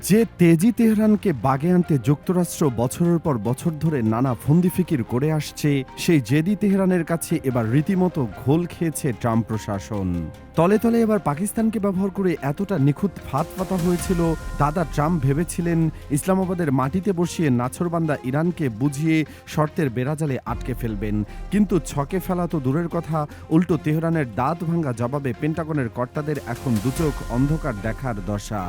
যে তেজি তেহরানকে বাগে আনতে যুক্তরাষ্ট্র বছরের পর বছর ধরে নানা ফন্দিফিকির করে আসছে, সেই জেদি তেহরানের কাছে এবার রীতিমতো ঘোল খেয়েছে ট্রাম্প প্রশাসন। তলে তলে এবার পাকিস্তানকে ব্যবহার করে এতটা নিখুঁত ফাঁদ পাতা হয়েছিল, দাদা ট্রাম্প ভেবেছিলেন ইসলামাবাদের মাটিতে বসিয়ে নাছোড়বান্দা ইরানকে বুঝিয়ে শর্তের বেড়াজালে আটকে ফেলবেন। কিন্তু ছকে ফেলা তো দূরের কথা, উল্টো তেহরানের দাঁত ভাঙ্গা জবাবে পেন্টাগনের কর্তাদের এখন দুচোখ অন্ধকার দেখার দশা।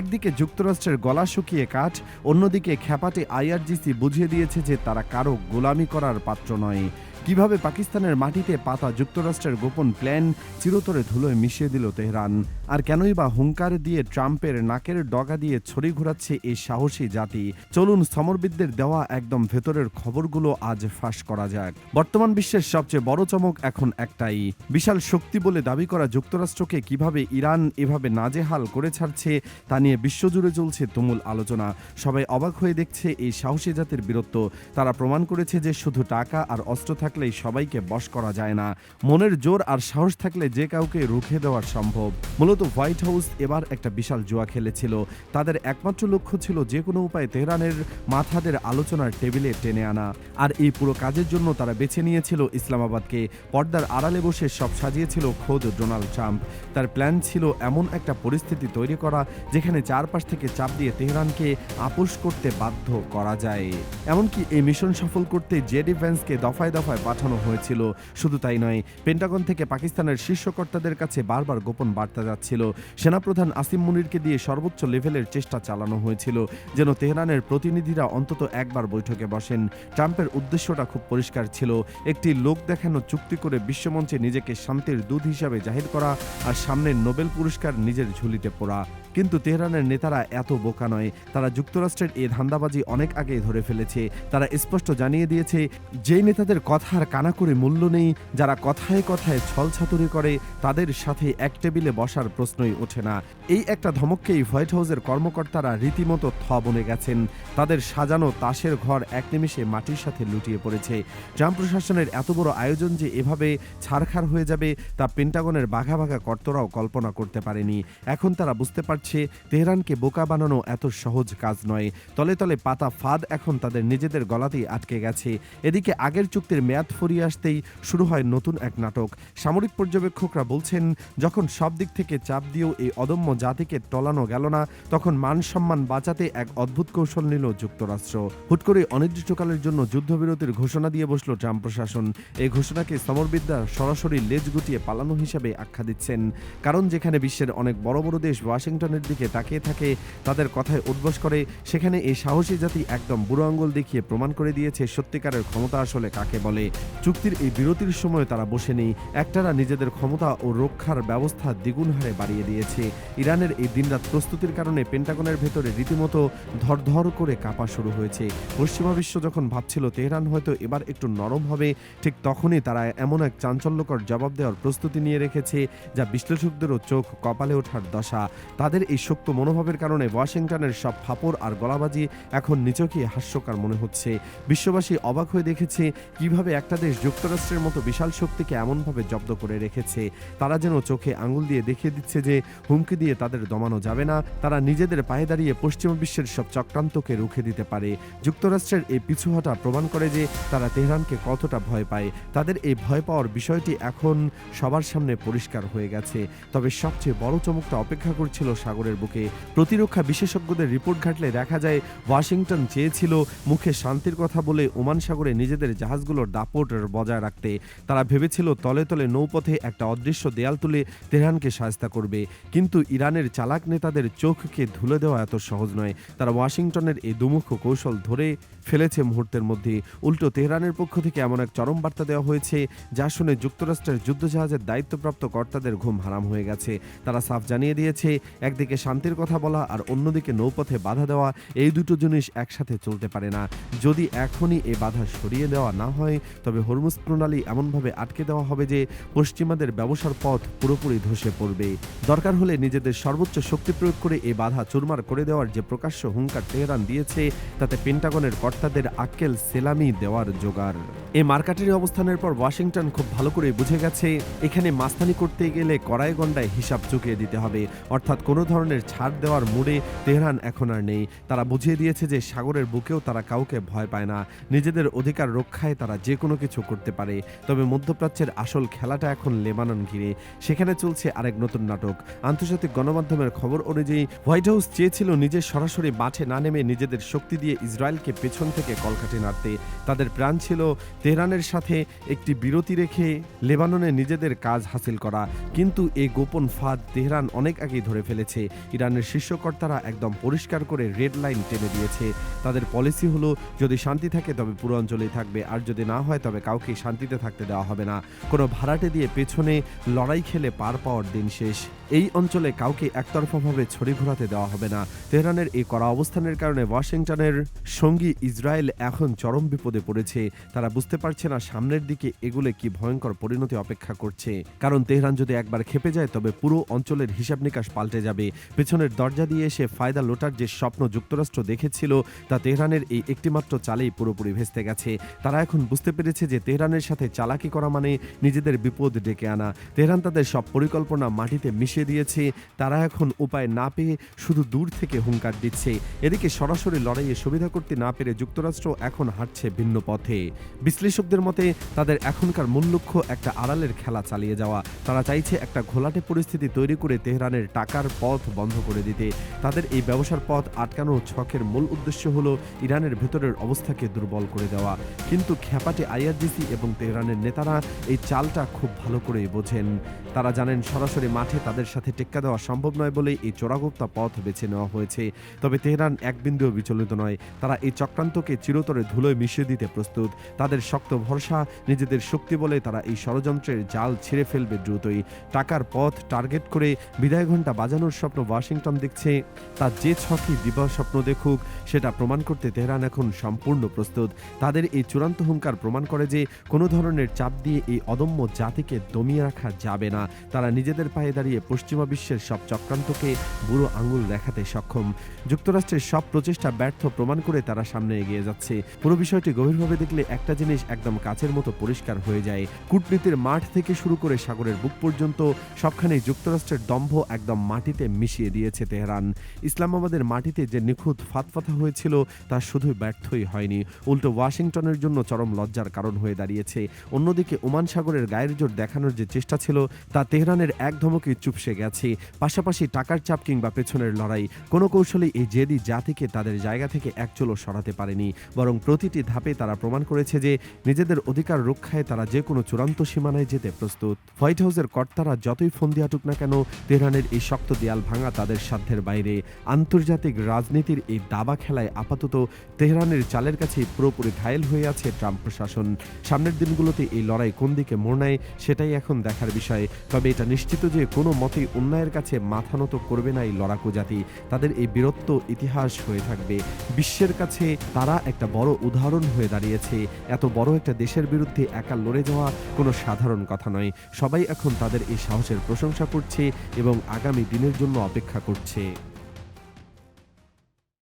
একদিকে যুক্তরাষ্ট্রের গলা শুকিয়ে কাঠ, অন্যদিকে খ্যাপাটে আইআরজিসি বুঝিয়ে দিয়েছে যে তারা কারো গোলামি করার পাত্র নয়। কিভাবে পাকিস্তানের মাটিতে পাতা যুক্তরাষ্ট্রের গোপন প্ল্যান চিরতরে ধুলোয় মিশিয়ে দিল তেহরান, আর কেনই বা হুঙ্কার দিয়ে ট্রাম্পের নাকের ডগা দিয়ে ছড়ি ঘোরাচ্ছে এই সাহসী জাতি। চলুন সমরবিদদের দেওয়া একদম ভেতরের খবরগুলো আজ ফাঁস করা যাক। বর্তমান বিশ্বের সবচেয়ে বড় চমক এখন একটাই, বিশাল শক্তি বলে দাবি করা যুক্তরাষ্ট্রকে কিভাবে ইরান এভাবে নাজেহাল করে ছাড়ছে তা নিয়ে বিশ্বজুড়ে চলছে তুমুল আলোচনা। সবাই অবাক হয়ে দেখছে এই সাহসী জাতির বীরত্ব। তারা প্রমাণ করেছে যে শুধু টাকা আর অস্ত্র থাকলেই সবাইকে বশ করা যায় না, মনের জোর আর সাহস থাকলে যে কাউকে রুখে দেওয়া সম্ভব। মূলত হোয়াইট হাউস এবার একটা বিশাল জুয়া খেলেছিল। তাদের একমাত্র লক্ষ্য ছিল যে কোনো উপায়ে তেহরানের মাথাদের আলোচনার টেবিলে টেনে আনা, আর এই পুরো কাজের জন্য তারা বেছে নিয়েছিল ইসলামাবাদকে। পর্দার আড়ালে বসে সব সাজিয়েছিল খোদ ডোনাল্ড ট্রাম্প। তার প্ল্যান ছিল এমন একটা পরিস্থিতি তৈরি করা যেখানে চারপাশ থেকে চাপ দিয়ে তেহরানকে আপোষ করতে বাধ্য করা যায়। এমনকি এই মিশন সফল করতে জেডি ভ্যান্সকে দফায় দফায় পাঠানো হয়েছিল। শুধু তাই নয়, পেন্টাগন থেকে পাকিস্তানের শীর্ষ কর্তাদের কাছে বারবার গোপন বার্তা যাচ্ছিল। সেনাপ্রধান আসিম মুনিরকে দিয়ে সর্বোচ্চ লেভেলের চেষ্টা চালানো হয়েছিল যেন তেহরানের প্রতিনিধিরা অন্তত একবার বৈঠকে বসেন। ট্রাম্পের উদ্দেশ্যটা খুব পরিষ্কার ছিল, একটি লোক দেখানো চুক্তি করে বিশ্বমঞ্চে নিজেকে শান্তির দূত হিসাবে জাহির করা আর সামনের নোবেল পুরস্কার নিজের ঝুলিতে পোড়া। কিন্তু তেহরানের নেতারা এত বোকা নয়, তারা যুক্তরাষ্ট্রের এই ধান্দাবাজি অনেক আগেই ধরে ফেলেছে। তারা স্পষ্ট জানিয়ে দিয়েছে যেই নেতাদের কথার কানা করে মূল্য নেই, যারা কথায় কথায় ছলছাতুরি করে, তাদের সাথে এক টেবিলে বসার প্রশ্নই ওঠে না। এই একটা ধমককেই হোয়াইট হাউসের কর্মকর্তারা রীতিমতো বনে গেছেন। তাদের সাজানো তাসের ঘর এক নিমিষে মাটির সাথে লুটিয়ে পড়েছে। ট্রাম্প প্রশাসনের এত বড় আয়োজন যে এভাবে ছারখার হয়ে যাবে তা পেন্টাগনের বাঘা বাঘা কর্তারাও কল্পনা করতে পারেনি। এখন তারা বুঝতে পারছে তেহরানকে বোকা বানানো এত সহজ কাজ নয়। তলে তলে পাতা ফাঁদ এখন তাদের নিজেদের গলাতেই আটকে গেছে। এদিকে আগের চুক্তির মেয়াদ ফুরিয়ে আসতেই শুরু হয় নতুন এক নাটক। সামরিক পর্যবেক্ষকরা বলছেন, যখন সব দিক থেকে চাপ দিয়েও এই অদম্য জাতিকে টলানো গেল না, তখন মান সম্মান বাঁচাতে এক অদ্ভুত কৌশল নিল যুক্তরাষ্ট্র। হুট করে অনির্দিষ্টকালের জন্য যুদ্ধবিরতির ঘোষণা দিয়ে বসল ট্রাম্প প্রশাসন। এই ঘোষণাকে সমরবিদরা সরাসরি লেজ গুটিয়ে পালানো হিসেবে আখ্যা দিচ্ছেন। কারণ যেখানে বিশ্বের অনেক বড় বড় দেশ ওয়াশিংটনের দিকে তাকিয়ে থাকে, তাদের কথায় উদ্বোস করে, সেখানে এই সাহসী জাতি একদম বুড়ো আঙ্গুল দেখিয়ে প্রমাণ করে দিয়েছে সত্যিকারের ক্ষমতা আসলে কাকে বলে। চুক্তির এই বিরতির সময় তারা বসে নেই, একটানা নিজেদের ক্ষমতা ও রক্ষার ব্যবস্থা দ্বিগুণ হারে বাড়িয়ে দিয়েছে। ইরানের এই দিনরাত প্রস্তুতির কারণে পেন্টাগনের ভেতরে রীতিমতো ধরধর করে কাঁপা শুরু হয়েছে। পশ্চিমা বিশ্ব যখন ভাবছিল তেহরান হয়তো এবার একটু নরম হবে, ঠিক তখনই তারা এমন এক চাঞ্চল্যকর জবাব দেওয়ার প্রস্তুতি নিয়ে রেখেছে যা বিশ্লেষকদেরও চোখ কপালে ওঠার দশা। তাদের এই শক্ত মনোভাবের কারণে ওয়াশিংটনের সব ফাপড় আর গলাবাজি এখন নিছকই হাস্যকর মনে হচ্ছে। বিশ্ববাসী অবাক হয়ে দেখেছে কিভাবে একটা দেশ যুক্তরাষ্ট্রের মতো বিশাল শক্তিকে এমনভাবে জব্দ করে রেখেছে। তারা যেন চোখে আঙুল দিয়ে দেখিয়ে দিচ্ছে যে হুমকি দিয়ে তাদের দমানো যাবে না। তারা নিজেদের পায়ে দাঁড়িয়ে পশ্চিমা বিশ্বের সব চক্রান্তকে রুখে দিতে পারে। যুক্তরাষ্ট্রের এই পিছুহটা প্রমাণ করে যে তারা তেহরানকে কতটা ভয় পায়। তাদের এই ভয় পাওয়ার বিষয়টি এখন সবার সামনে পরিষ্কার হয়ে গেছে। তবে সবচেয়ে বড় চমকটা অপেক্ষা করছিল সাগরের বুকে। প্রতিরক্ষা বিশেষজ্ঞদের রিপোর্ট ঘাটলে দেখা যায় ওয়াশিংটন চেয়েছিল মুখে শান্তির কথা বলে ওমান সাগরে নিজেদের জাহাজগুলোর দাপট বজায় রাখতে। তারা ভেবেছিল তলে তলে নৌপথে একটা অদৃশ্য দেয়াল তুলে তেহরানকে শায়েস্তা করবে। কিন্তু ইরানের চালাক নেতাদের চোখকে ধুলে দেওয়া এত সহজ নয়। তারা ওয়াশিংটনের এই দুমুখ কৌশল ধরে ফেলেছে মুহূর্তের মধ্যে। উল্টো তেহরানের পক্ষ থেকে এমন এক চরম বার্তা দেওয়া হয়েছে যা শুনে যুক্তরাষ্ট্রের যুদ্ধজাহাজের দায়িত্বপ্রাপ্ত কর্তাদের ঘুম হারাম হয়ে গেছে। তারা সাফ জানিয়ে দিয়েছে, একদিকে শান্তির কথা বলা আর অন্যদিকে নৌপথে বাধা দেওয়া, এই দুটো জিনিস একসাথে চলতে পারে না। যদি এখনই এই বাধা সরিয়ে দেওয়া না হয়, তবে হরমুজ প্রণালী এমনভাবে আটকে দেওয়া হবে যে পশ্চিমাদের ব্যবসার পথ পুরোপুরি ধসে পড়বে। দরকার হলে নিজেদের সর্বোচ্চ শক্তি প্রয়োগ করে এই বাধা চুরমার করে দেওয়ার যে প্রকাশ্য হুঙ্কার তেহরান দিয়েছে, তাতে পেন্টাগনের কর্তাদের আক্কেল সেলামি দেওয়ার জোগাড়। এই মার্কাটারি অবস্থানের পর ওয়াশিংটন খুব ভালো করে বুঝে গেছে এখানে মাস্তানি করতে গেলে কড়াই গন্ডায় হিসাব চুকিয়ে দিতে হবে। অর্থাৎ কোনো ধরনের ছাড় দেওয়ার মুডে তেহরান এখন আর নেই। তারা বুঝিয়ে দিয়েছে যে সাগরের বুকেও তারা কাউকে ভয় পায় না। নিজেদের অধিকার রক্ষায় তারা যে কোনো কিছু করতে পারে। তবে মধ্যপ্রাচ্যের আসল খেলাটা এখন লেবানন ঘিরে। সেখানে চলছে আরেক নতুন নাটক। আন্তর্জাতিক গণমাধ্যমের খবর অনুযায়ী হোয়াইট হাউস চেয়েছিল নিজে সরাসরি মাঠে না নেমে নিজেদের শক্তি দিয়ে ইসরায়েলকে পেছন থেকে কলকাঠি নাড়তে। তাদের প্ল্যান ছিল তেহরানের সাথে একটি বিরতি রেখে লেবাননে নিজেদের কাজ হাসিল করা। কিন্তু এই গোপন ফাঁদ তেহরান অনেক আগেই ধরে ফেলেছে। ইরানের শীর্ষকর্তারা একদম পরিষ্কার করে রেড লাইন টেনে দিয়েছে। তাদের পলিসি হলো, যদি শান্তি থাকে তবে পুরো অঞ্চলেই থাকবে, আর যদি না হয় তবে কাউকে শান্তিতে থাকতে দেওয়া হবে না। কোনো ভাড়াটে দিয়ে পেছনে লড়াই খেলে পার পাওয়ার দিন শেষ। এই অঞ্চলে কাউকে একতরফাভাবে ছড়ি ঘোরাতে দেওয়া হবে না। তেহরানের এই কড়া অবস্থানের কারণে ওয়াশিংটনের সঙ্গী ইসরায়েল এখন চরম বিপদে পড়েছে। তারা বুঝতে পারছে না সামনের দিকে এগুলো কি ভয়ঙ্কর পরিণতি অপেক্ষা করছে। কারণ তেহরান যদি একবার খেপে যায় তবে পুরো অঞ্চলের হিসাব নিকাশ পাল্টে যাবে। পেছনের দরজা দিয়ে এসে ফায়দা লোটার যে স্বপ্ন যুক্তরাষ্ট্র দেখেছিল তা তেহরানের এই একটিমাত্র চালেই পুরোপুরি ভেস্তে গেছে। তারা এখন বুঝতে পেরেছে যে তেহরানের সাথে চালাকি করা মানে নিজেদের বিপদ ডেকে আনা। তেহরান তাদের সব পরিকল্পনা মাটিতে মিশিয়ে দিয়েছে। তারা এখন উপায় না পেয়ে শুধু দূর থেকে হুঙ্কার দিচ্ছে। এদিকে সরাসরি লড়াইয়ে সুবিধা করতে না পেরে যুক্তরাষ্ট্র এখন হাঁটছে ভিন্ন পথে। বিশ্লেষকদের মতে তাদের এখনকার মূল লক্ষ্য একটা আড়ালের খেলা চালিয়ে যাওয়া। তারা চাইছে একটা ঘোলাটে পরিস্থিতি তৈরি করে তেহরানের টাকার পথ বন্ধ করে দিতে। তাদের এই ব্যবসার পথ আটকানোর ছকের মূল উদ্দেশ্য হলো ইরানের ভেতরের অবস্থাকে দুর্বল করে দেওয়া। কিন্তু খ্যাপাটে আইআরজিসি এবং তেহরানের নেতারা এই চালটা খুব ভালো করেই বোঝেন। তারা জানেন সরাসরি মাঠে তাদের সাথে টেক্কা দেওয়া সম্ভব নয় বলেই এই চোরাগোপ্তা পথ বেছে নেওয়া হয়েছে। তবে তেহরান এক বিন্দুও বিচলিত নয়। তারা এই চক্রান্তকে চিরতরে ধুলোয় মিশিয়ে দিতে প্রস্তুত। তাদের শক্ত ভরসা, নিজেদের শক্তি বলে তারা এই ষড়যন্ত্রের জাল ছিঁড়ে ফেলবে দ্রুতই। টাকার পথ টার্গেট করে বিদায় ঘণ্টা বাজানোর স্বপ্ন ওয়াশিংটন দেখছে। তার যে ছকই দিবা স্বপ্ন দেখুক, সেটা প্রমাণ করতে তেহরান এখন সম্পূর্ণ প্রস্তুত। তাদের এই চূড়ান্ত হুঙ্কার প্রমাণ করে যে কোনো ধরনের চাপ দিয়ে এই অদম্য জাতিকে দমিয়ে রাখা যাবে না। তারা নিজেদের পায়ে দাঁড়িয়ে পশ্চিমা বিশ্বের সব চক্রান্তকে বুড়ো আঙুল দেখাতে সক্ষম। যুক্তরাষ্ট্রের সব প্রচেষ্টা ব্যর্থ প্রমাণ করে তারা সামনে এগিয়ে যাচ্ছে। পুরো বিষয়টি গভীরভাবে দেখলে একটা জিনিস একদম কাচের মতো পরিষ্কার হয়ে যায়। কূটনীতির মাঠ থেকে শুরু করে সাগরের বুক পর্যন্ত সবখানেই যুক্তরাষ্ট্রের দম্ভ একদম মাটিতে মিশিয়ে দিয়েছে তেহরান। ইসলামাবাদের মাটিতে যে নিখুঁত ফাতফাতা হয়েছিল তা শুধু ব্যর্থই হয়নি, উল্টো ওয়াশিংটনের জন্য চরম লজ্জার কারণ হয়ে দাঁড়িয়েছে। অন্যদিকে ওমান সাগরের গায়ের জোর দেখানোর যে চেষ্টা ছিল তা তেহরানের এক ধমকে চুপসে গেছে। পাশাপাশি টাকার চাপ কিংবা পেছনের লড়াই কোনো কৌশলেই এই জেদি জাতিকে তাদের জায়গা থেকে এক চুলও সরাতে পারেনি। বরং প্রতিটি ধাপে তারা প্রমাণ করেছে যে নিজেদের অধিকার রক্ষায় তারা যে কোনো চূড়ান্ত সীমানায় যেতে প্রস্তুত। হোয়াইট হাউসের কর্তারা যতই ফন্দি আটুক না কেন, তেহরানের এই শক্ত দেয়াল ভাঙা তাদের সাধ্যের বাইরে। আন্তর্জাতিক রাজনীতির এই দাবা খেলায় আপাতত তেহরানের চালের কাছে পুরোপুরি ঘায়েল হয়ে আছে ট্রাম্প প্রশাসন। সামনের দিনগুলোতে এই লড়াই কোন দিকে মোড় নেয় সেটাই এখন দেখার বিষয়। তবে এটা নিশ্চিত যে কোনো মতেই অন্যায়ের কাছে মাথা নত করবে না এই লড়াকু জাতি। তাদের এই বীরত্ব ইতিহাস হয়ে থাকবে বিশ্বের কাছে। তারা একটা বড় উদাহরণ হয়ে দাঁড়িয়েছে। এত বড় একটা দেশের বিরুদ্ধে একা লড়ে যাওয়া কোনো সাধারণ কথা নয়। সবাই এখন তাদের এই সাহসের প্রশংসা করছে এবং আগামী দিনের জন্য অপেক্ষা করছে।